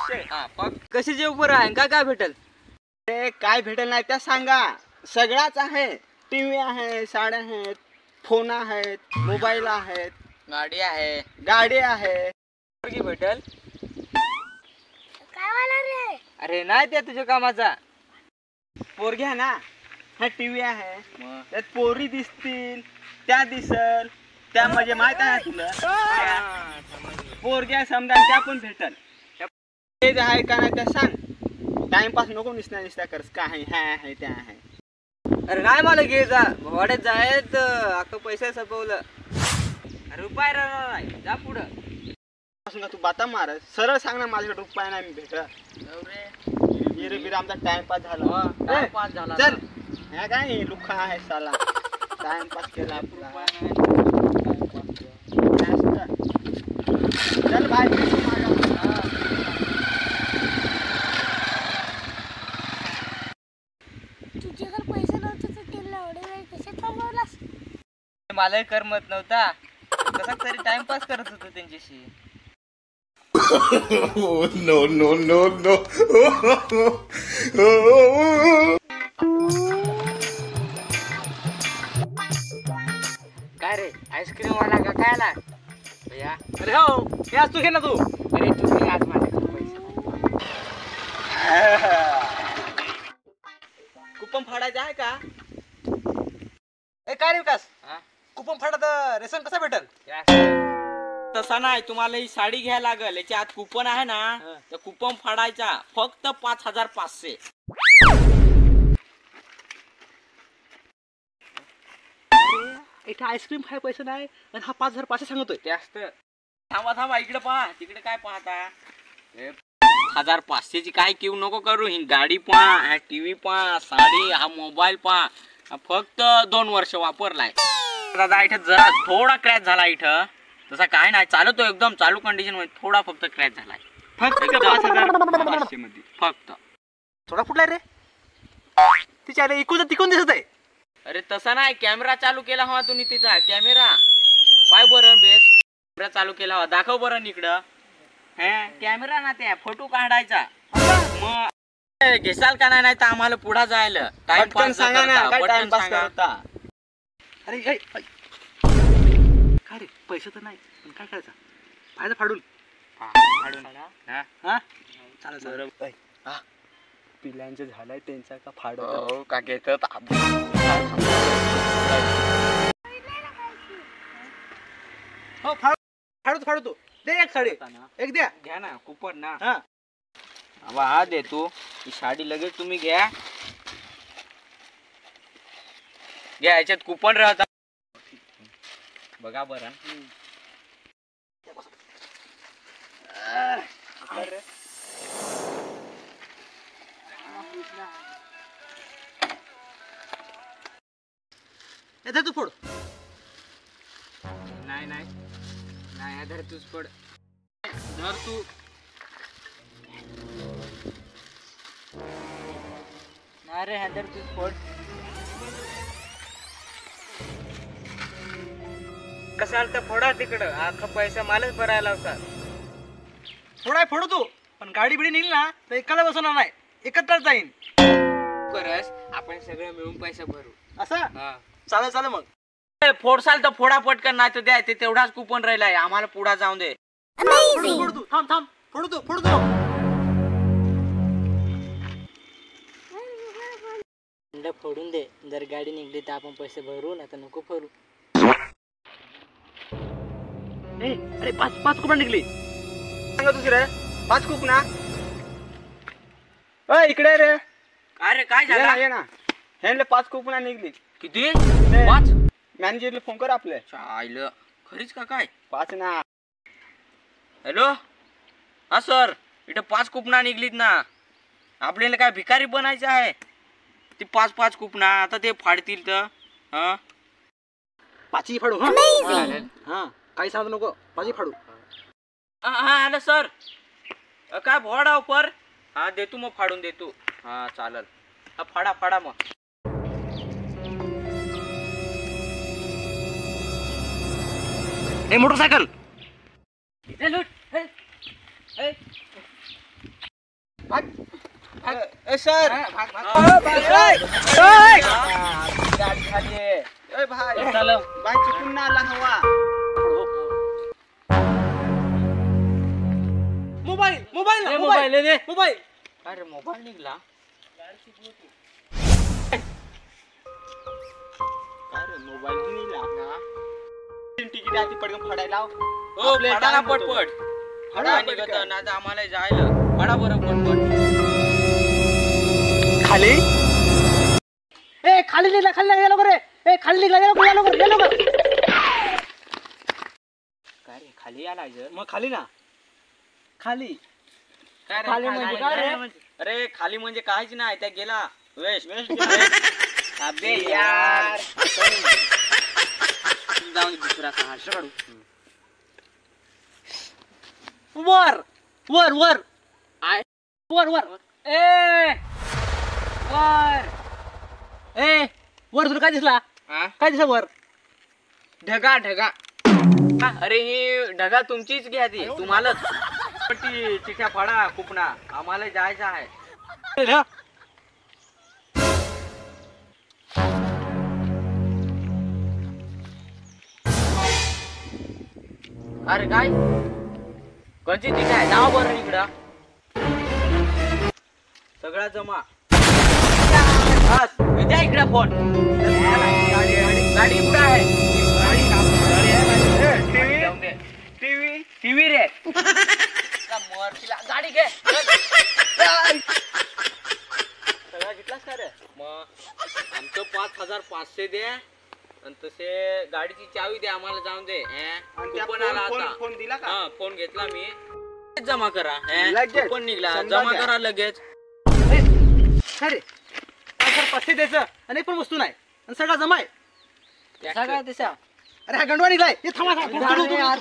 500. हा कशाचे उपर आहे काय काय भेटल? ते काय भेटेल नाही त्या सांगा. सगळाच आहे. टीव्ही आहे, साड्या आहेत, फोन आहेत, मोबाईल आहेत, गाडी आहे. गाडी आहे. पोरगी भेटल? काय वाला रे? अरे नाही त्या तुझ्या कामाचा. पोरगी आहे ना. हा टीव्ही आहे. मग त्यात पोरी दिसतील, त्या दिसल, त्या म्हणजे माहित आहे तुला. पोरग्या समजा त्या पण भेटल. ते जे आहे का नाही त्या सांग. टाइमपास नको निसता करस. काय आहे त्या आहे. अरे नाही मला घे जा वाड्यात जायत अख्खं पैसा सपवलं. रुपये राहणार नाही जा पुढं. पासून का तू बाता मार. सरळ सांग ना माझ्याकडे रुपया नाही मी भेटत. हिरे बिरे आमचा टाइमपास झाला. टाइमपास झाला. चल ह्या काय लुखा आहे साला. टाइमपास केला आपला. चल भाई तुझ्याकडे पैसे नव्हते तर तिला एवढे वेळ कसे थांबवलास? मला करमत नव्हता. कसा तरी टाइमपास करत होतो त्यांच्याशी. No, no, no, no. काय रे आईस्क्रीम वाला का काय आला भैया? अरे हो हे आज तू घे ना तू. अरे तू घे आज माझ्याकडे पैसे कुपन फाडायचं आहे का? ए काय रे विकास, कुपन फाडत रेशन कसा भेटल? तसा नाही. तुम्हाला ही साडी घ्यायला लागल. याच्या आत कुपन आहे ना. तर कुपन फाडायचा फक्त 5500. इथे आईस्क्रीम खाय पैसे नाही आणि हा 5500 सांगतोय. जास्त थांबा इकडे पहा. तिकडे काय पाहता? 1500ची काय किव नको करू. ही गाडी पहा, टीव्ही पहा, साडी, हा मोबाईल पहा. फक्त 2 वर्ष वापरलाय दादा. इथं जरा थोडा क्रॅच झाला. इथं तसा काय नाही. चालतो एकदम चालू कंडिशन मध्ये. थोडा फक्त क्रॅच झालाय. फक्त 5500 मध्ये. फक्त थोडा फुटलाय रे. तिच्या इकून तिकून दिसत आहे. अरे तसा नाही. कॅमेरा चालू केला हवा तुम्ही. तिचा कॅमेरा पाय बरं बेस. कॅमेरा चालू केला हवा. दाखव बरं इकडं. कॅमेरा ना त्या फोटो काढायचा. मग घेसाल का नाही तर आम्हाला पुढे जायला पटकन सांगा ना काय टाइमपास करता. अरे काय रे पैसे तर नाही पण काय करायचं? फायदा फाडून चालेल. पिल्यांचं झालंय त्यांचा का फाड का घेतात. हो फाडू तू दे एक साडी. एक द्या. घ्या ना कुपन ना. हा हा दे तू. ही साडी लगेच तुम्ही घ्या. घ्या याच्यात कुपन राहता बघा बरं. तू फोड. नाही धर तूच पड. धर तू. नाही रे धर तूच पड. कशाला तर फोडा तिकडं. अख्खा पैसा मालच भरायला लावता. फोडू तू पण गाडी बिडी नेली ना तर एकाला बसवणार नाही. एकत्रच जाईन. करस आपण सगळं मिळून पैसा भरू. असं चालेल मग. फोडसाल तर फोडा पटकन. नाही तर द्या. ते तेवढाच कुपन राहिलाय. आम्हाला पुढा जाऊन दे. फोड तू. थांब फोडू तू. फोडून दे. जर गाडी निघली तर आपण पैसे भरू. ना तर नको भरू. अरे 5 कुपन निघली. सांगा दुसरे 5 कुप ना. इकडे रे. अरे काय झालं? ये ना. ह्यांना 5 कुपन निघली. किती? 5? मॅनेजरला फोन कर आपले. आईलं खरीच का काय? 5 ना. हॅलो हा सर. इथं 5 कुपना निघलीत ना. आपल्याला काय भिकारी बनायचं आहे? ती 5 कुपना आता ते फाडतील तर. हा 5 फाडू. हा काही सांगू नको. 5 फाडू. हा आलं सर. काय भोडा पर. हा देतो मग फाडून देतो. हा चालेल. हा फाडा मग. मोटरसायकल. सर गाडी खाली आहे. भाई चल बाय चिकून ना आला हवा मोबाईल मोबाईल दे मोबाईल दे मोबाईल अरे मोबाईल निघला अरे मोबाईल निघला तिकीट आधी पडकन फाडायला लाव. हो आपल्या फडा time होतो. पटपट फडा फडा पटकन. निघत ना तर आम्हाला जायला फडा बरं पटपट खाली ए खाली निघला या लवकर रे. ए खाली निघला या लवकर काय रे खाली आला मग खाली ना खाली काय रे खाली म्हणजे काय रे? अरे खाली म्हणजे काहीच नाही त्या गेला वेस्ट अबे यार. जाऊन दुसरा सहाशे काढू वर वर वर वर वर ए वर ए वर तुला काय दिसला हा? काय दिसला वर ढगा ढगा अरे ही ढगा तुमचीच घ्या ती तुम्हालाच ती चिठ्या फाडा कुपना आम्हाला जायचं आहे अरे काय कोणची चिठ्या आहे जावा बरं इकडं सगळा जमा बस द्या इकडं फोन गाडी कुठं आहे टीव्ही रे गाडी घे सगळा घेतलास का रे मग आमचं 5,500 दे आणि तसे गाडीची चावी दे आम्हाला जाऊन दे आणि त्या कुपन आला फोन- आता फोन दिला का? हा फोन घेतला मी जमा करा लगेच. कुपन निघला समजा जमा द्या. करा लगेच काय रे 5,500 द्यायचं आणि पण वस्तू नाही आणि सगळा जमाय सगळा अरे हा गंडवा निघलाय हे थांबा अरे यार.